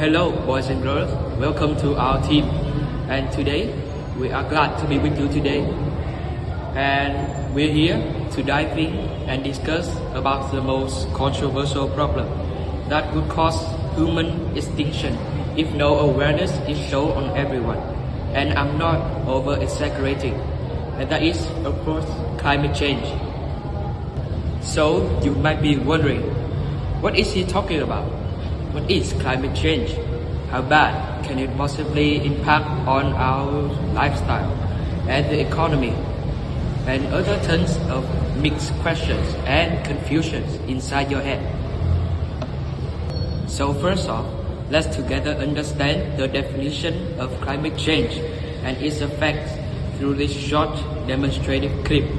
Hello, boys and girls. Welcome to our team. And today, we are glad to be with you today. And we're here to dive in and discuss about the most controversial problem that would cause human extinction if no awareness is shown on everyone. And I'm not over-exaggerating. And that is, of course, climate change. So, you might be wondering, what is he talking about? What is climate change? How bad can it possibly impact on our lifestyle and the economy? And other tons of mixed questions and confusions inside your head. So first off, let's together understand the definition of climate change and its effects through this short demonstrative clip.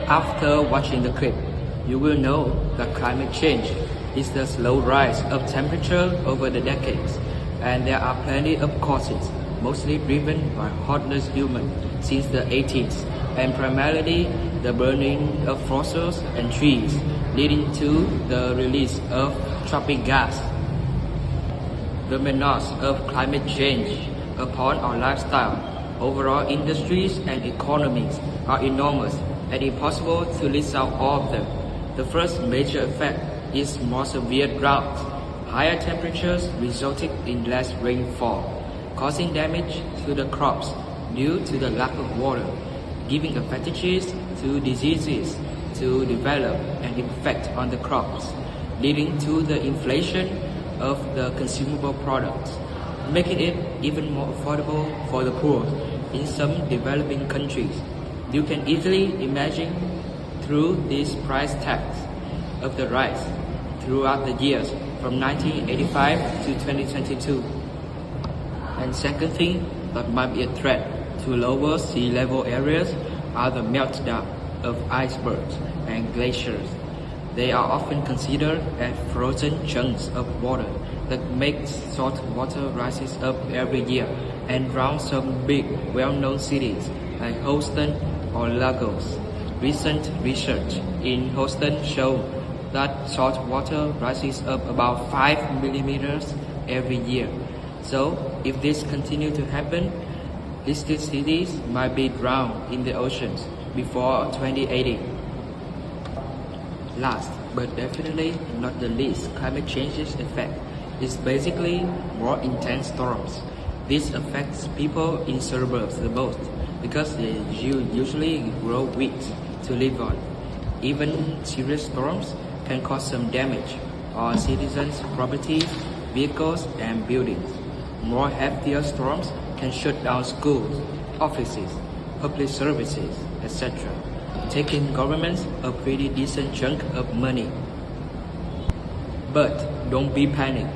After watching the clip, you will know that climate change is the slow rise of temperature over the decades, and there are plenty of causes, mostly driven by heartless humans since the 80s, and primarily the burning of fossils and trees, leading to the release of tropic gas. The menace of climate change upon our lifestyle, overall industries and economies are enormous and impossible to list out all of them. The first major effect is more severe droughts. Higher temperatures resulting in less rainfall, causing damage to the crops due to the lack of water, giving advantages to diseases to develop and infect on the crops, leading to the inflation of the consumable products, making it even more affordable for the poor in some developing countries. You can easily imagine through these price tags of the rise throughout the years from 1985 to 2022. And second thing that might be a threat to lower sea level areas are the meltdown of icebergs and glaciers. They are often considered as frozen chunks of water that make salt water rises up every year and drown some big well-known cities like Houston or Lagos. Recent research in Houston showed that salt water rises up about 5 millimeters every year. So if this continues to happen, listed cities might be drowned in the oceans before 2080. Last but definitely not the least, climate change's effect is basically more intense storms. This affects people in suburbs the most because they usually grow weeds to live on. Even serious storms can cause some damage on citizens' properties, vehicles, and buildings. More heftier storms can shut down schools, offices, public services, etc., taking governments a pretty decent chunk of money. But don't be panicked.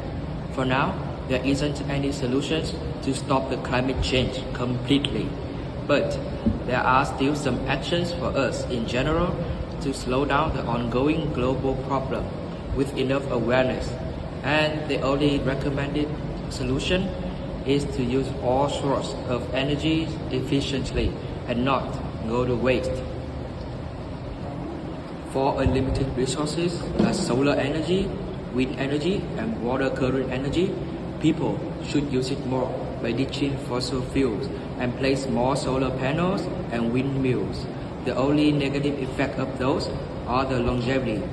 For now, there isn't any solutions to stop the climate change completely. But there are still some actions for us in general to slow down the ongoing global problem with enough awareness. And the only recommended solution is to use all sorts of energy efficiently and not go to waste. For unlimited resources like solar energy, wind energy, and water current energy, people should use it more by ditching fossil fuels and place more solar panels and windmills. The only negative effect of those are the longevity.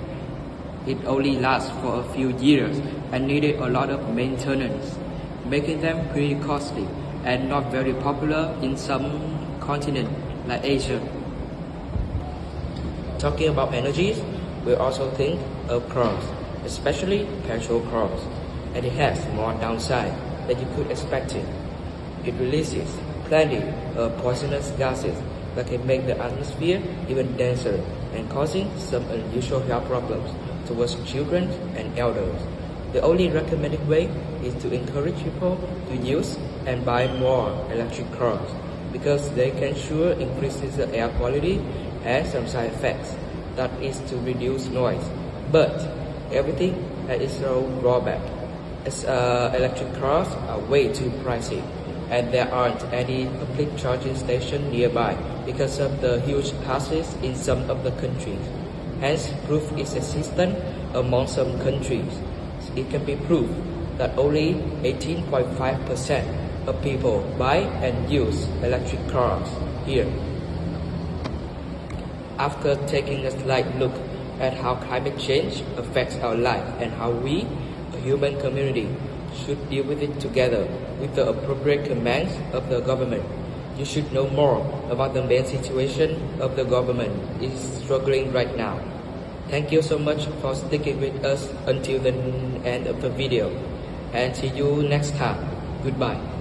It only lasts for a few years and needed a lot of maintenance, making them pretty costly and not very popular in some continents like Asia. Talking about energies, we also think of cars, especially petrol cars, and it has more downside than you could expect it. It releases plenty of poisonous gases that can make the atmosphere even denser and causing some unusual health problems towards children and elders. The only recommended way is to encourage people to use and buy more electric cars because they can sure increase the air quality and some side effects. That is to reduce noise. But everything has its own drawback. As electric cars are way too pricey and there aren't any public charging stations nearby because of the huge costs in some of the countries. Hence, proof is existent among some countries. It can be proved that only 18.5% of people buy and use electric cars here. After taking a slight look at how climate change affects our life and how we, the human community, should deal with it together with the appropriate commands of the government, you should know more about the main situation of the government is struggling right now. Thank you so much for sticking with us until the end of the video, and see you next time. Goodbye.